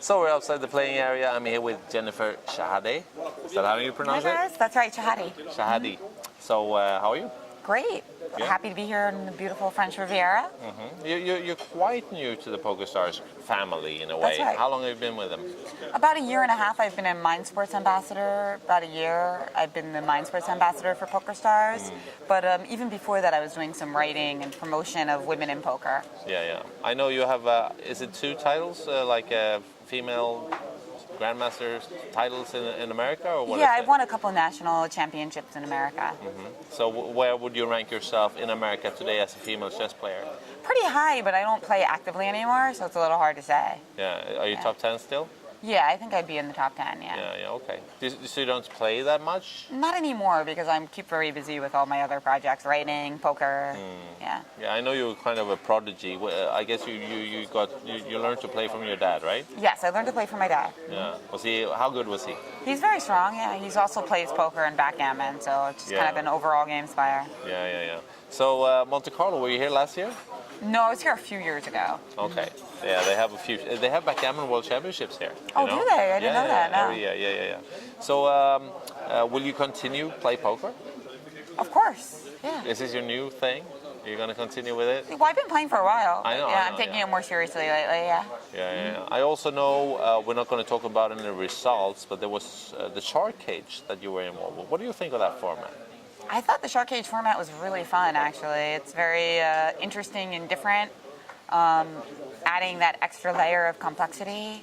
So we're outside the playing area. I'm here with Jennifer Shahade. Is that how you pronounce Hi it? guys, that's right, Shahade. Shahade. So how are you? Great. Yeah. Happy to be here in the beautiful French Riviera. You're quite new to the PokerStars family in a way. That's right. How long have you been with them? About a year and a half I've been a Mind Sports ambassador. About a year I've been the Mind Sports ambassador for PokerStars. But even before that I was doing some writing and promotion of women in poker. Yeah. I know you have, is it 2 titles, like female Grandmaster titles in America, or what? Yeah, I've won a couple national championships in America. So where would you rank yourself in America today as a female chess player? Pretty high, but I don't play actively anymore, so it's a little hard to say. Yeah, are you top 10 still? Yeah, I think I'd be in the top 10, yeah. Yeah, okay. So you don't play that much? Not anymore because I keep very busy with all my other projects, writing, poker, yeah. Yeah, I know you were kind of a prodigy. I guess you learned to play from your dad, right? Yes, I learned to play from my dad. Yeah. How good was he? He's very strong, yeah. He's also plays poker and backgammon, so it's just kind of an overall game spire. Yeah. So Monte Carlo, were you here last year? No, I was here a few years ago. Okay. Yeah, they have They have backgammon world championships here. Oh, do they? I didn't know that. No. Yeah. So will you continue play poker? Of course. Yeah. Is this your new thing? Are you going to continue with it? Well, I've been playing for a while. I know. I'm taking it more seriously lately. Yeah. Yeah. I also know we're not going to talk about any results, but there was the shark cage that you were involved with. What do you think of that format? I thought the Shark Cage format was really fun, actually. It's very interesting and different, adding that extra layer of complexity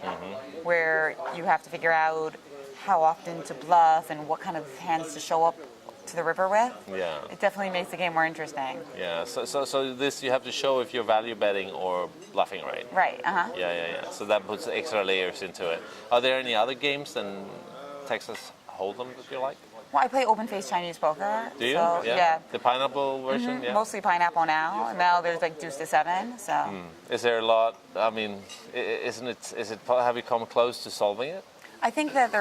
where you have to figure out how often to bluff and what kind of hands to show up to the river with. Yeah. It definitely makes the game more interesting. Yeah, so this you have to show if you're value betting or bluffing, right? Right, Yeah. So that puts extra layers into it. Are there any other games than Texas Hold'em that you like? Well, I play open-faced Chinese poker. Do you? So, yeah. The pineapple version? Yeah. Mostly pineapple now. Now there's like deuce to 7. So. Is there a lot? I mean, have you come close to solving it? I think that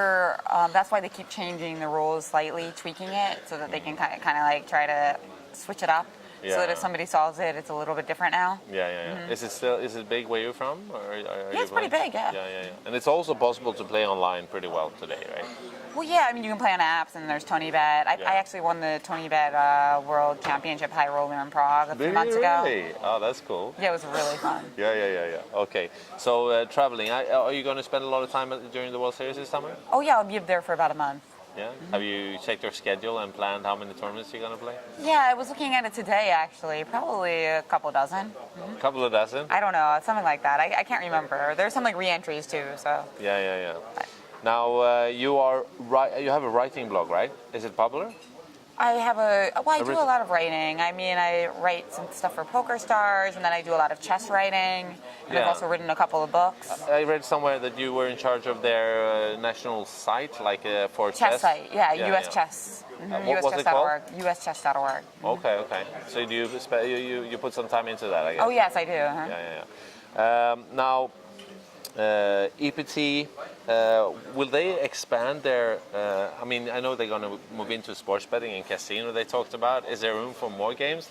that's why they keep changing the rules slightly, tweaking it so that they can kind of like try to switch it up. So that if somebody solves it, it's a little bit different now. Yeah. Is it big where you're from? Yeah, it's pretty big, yeah. Yeah. And it's also possible to play online pretty well today, right? Well, yeah, I mean, you can play on apps, and there's TonyBet. I actually won the TonyBet World Championship High Roller in Prague a few months ago. Really? Oh, that's cool. Yeah, it was really fun. Yeah. Okay. So traveling, are you going to spend a lot of time during the World Series this summer? Oh, yeah, I'll be there for about a month. Yeah? Have you checked your schedule and planned how many tournaments you're going to play? Yeah, I was looking at it today, actually. Probably a couple dozen. A couple of dozen? I don't know, something like that. I can't remember. There's some like re-entries too, so. Yeah. Now, you have a writing blog, right? Is it popular? I do a lot of writing. I mean, I write some stuff for PokerStars, and then I do a lot of chess writing, and I've also written a couple of books. I read somewhere that you were in charge of their national site, like for chess. Chess site, US Chess. What was it called? USchess.org. Okay. So you put some time into that, I guess. Oh yes, I do. Yeah. Now, EPT, will they expand their, I mean, I know they're going to move into sports betting and casino they talked about. Is there room for more games,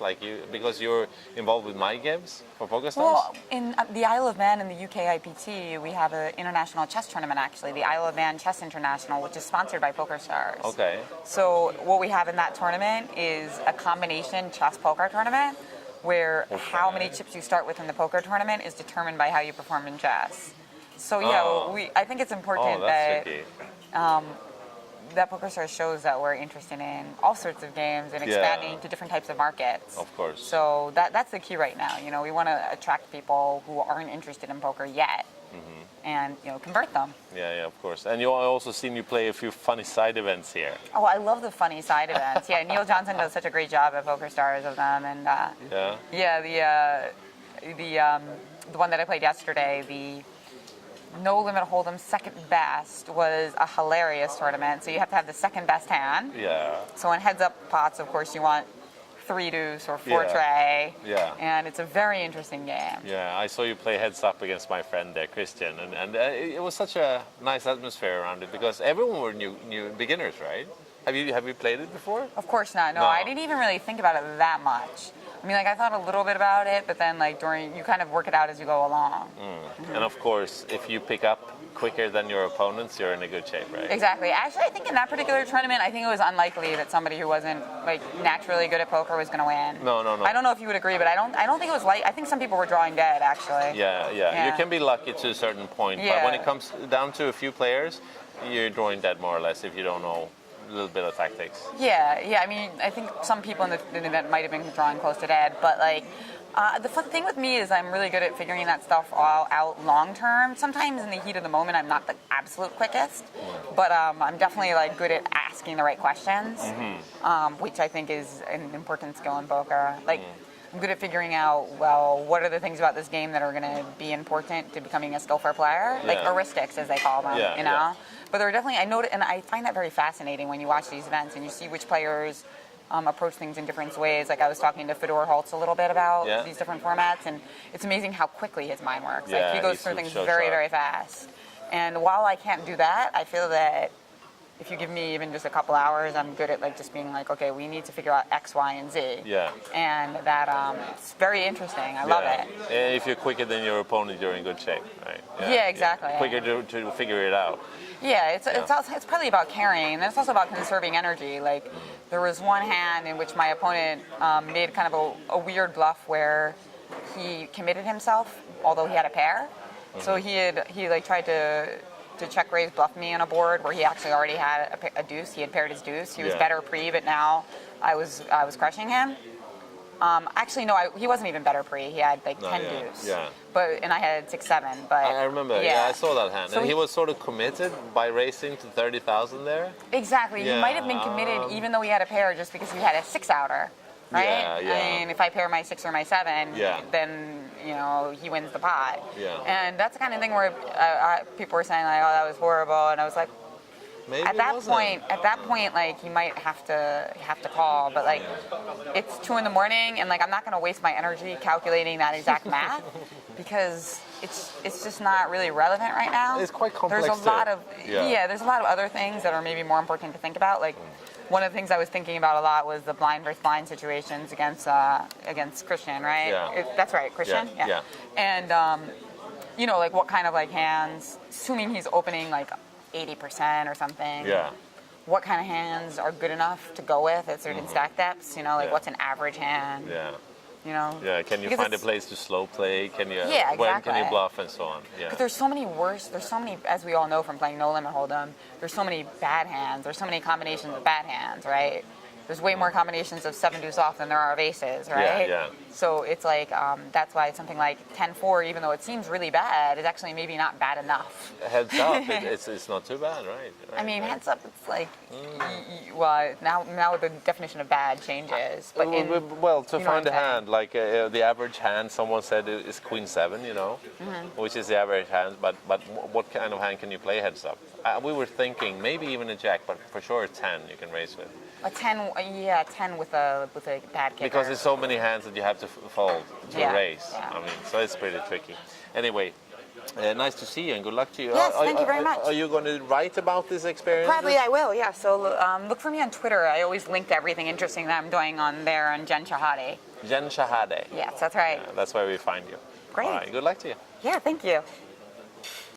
because you're involved with my games for PokerStars? Well, in the Isle of Man in the UK IPT, we have an international chess tournament, actually, the Isle of Man Chess International, which is sponsored by PokerStars. Okay. So what we have in that tournament is a combination chess-poker tournament, where how many chips you start with in the poker tournament is determined by how you perform in chess. So I think it's important that PokerStars shows that we're interested in all sorts of games and expanding to different types of markets. Of course. So that's the key right now. We want to attract people who aren't interested in poker yet, and convert them. Yeah, of course. And I also seen you play a few funny side events here. Oh, I love the funny side events. Yeah, Neil Johnson does such a great job at PokerStars of them, and the one that I played yesterday, the No Limit Hold'em second best, was a hilarious tournament. So you have to have the second best hand. Yeah. So in heads up pots, of course, you want 3 deuce or 4 tray. Yeah. And it's a very interesting game. Yeah, I saw you play heads up against my friend there, Christian, and it was such a nice atmosphere around it because everyone were new beginners, right? Have you played it before? Of course not. No, I didn't even really think about it that much. I mean, like I thought a little bit about it, but then like you kind of work it out as you go along. And of course, if you pick up quicker than your opponents, you're in a good shape, right? Exactly. Actually, I think in that particular tournament, I think it was unlikely that somebody who wasn't like naturally good at poker was going to win. No. I don't know if you would agree, but I don't think it was like. I think some people were drawing dead actually. Yeah. You can be lucky to a certain point, but when it comes down to a few players, you're drawing dead more or less if you don't know a little bit of tactics. Yeah. I mean, I think some people in the event might have been drawing close to dead, but like. The fun thing with me is I'm really good at figuring that stuff all out long term. Sometimes in the heat of the moment, I'm not the absolute quickest, but I'm definitely like good at asking the right questions, which I think is an important skill in poker. Like I'm good at figuring out, well, what are the things about this game that are going to be important to becoming a skillful player, like heuristics as they call them, you know. But there are definitely and I find that very fascinating when you watch these events and you see which players. Approach things in different ways. Like I was talking to Fedor Holtz a little bit about these different formats, and it's amazing how quickly his mind works. Like he goes through things very, very fast. And while I can't do that, I feel that if you give me even just a couple hours, I'm good at like just being like, okay, we need to figure out X, Y, and Z. Yeah. And that it's very interesting. I love it. And if you're quicker than your opponent, you're in good shape, right? Yeah, exactly. Quicker to figure it out. Yeah, it's probably about carrying, and it's also about conserving energy. Like, there was one hand in which my opponent made kind of a weird bluff where he committed himself, although he had a pair. So he like tried to check raise bluff me on a board where he actually already had a deuce. He had paired his deuce. He was better pre, but now I was crushing him. Actually, no, he wasn't even better pre. He had like 10 deuce. Yeah. And I had 6-7. But I remember. Yeah, I saw that hand, so and he was sort of committed by racing to 30,000 there. Exactly. He might have been committed even though he had a pair, just because he had a 6-outer. Right? Yeah. I mean, if I pair my 6 or my 7, then he wins the pot. Yeah. And that's the kind of thing where people were saying like, "Oh, that was horrible," and I was like, maybe at that point, like he might have to call, but like it's 2 a.m. and like I'm not going to waste my energy calculating that exact math because it's just not really relevant right now. It's quite complex. There's a lot of there's a lot of other things that are maybe more important to think about. Like one of the things I was thinking about a lot was the blind versus blind situations against Christian, right? Yeah. That's right, Christian. Yeah. And like what kind of like hands, assuming he's opening like 80% or something. Yeah. What kind of hands are good enough to go with at certain stack depths? What's an average hand? Yeah. Yeah. Can you find a place to slow play? Can you? Yeah, When exactly. can you bluff and so on? Yeah. Because there's so many, as we all know from playing No Limit Hold'em, there's so many bad hands. There's so many combinations of bad hands, right? There's way more combinations of 7 deuce off than there are of aces, right? Yeah. So it's like, that's why something like 10-4, even though it seems really bad, is actually maybe not bad enough. Heads up, it's not too bad, right? I mean, heads up, it's like, well, now the definition of bad changes. But to find a hand, like the average hand, someone said is Queen 7, which is the average hand, but what kind of hand can you play heads up? We were thinking maybe even a jack, but for sure a 10 you can raise with. A 10, 10 with a bad kicker. Because there's so many hands that you have to fold to raise. Yeah. I mean, so it's pretty tricky. Anyway, nice to see you and good luck to you. Yes, thank you very much. Are you going to write about this experience? Probably I will, yeah. So look for me on Twitter. I always link to everything interesting that I'm doing on there on Jen Shahade. Jen Shahade. Yes, that's right. That's where we find you. Great. All right, good luck to you. Yeah, thank you.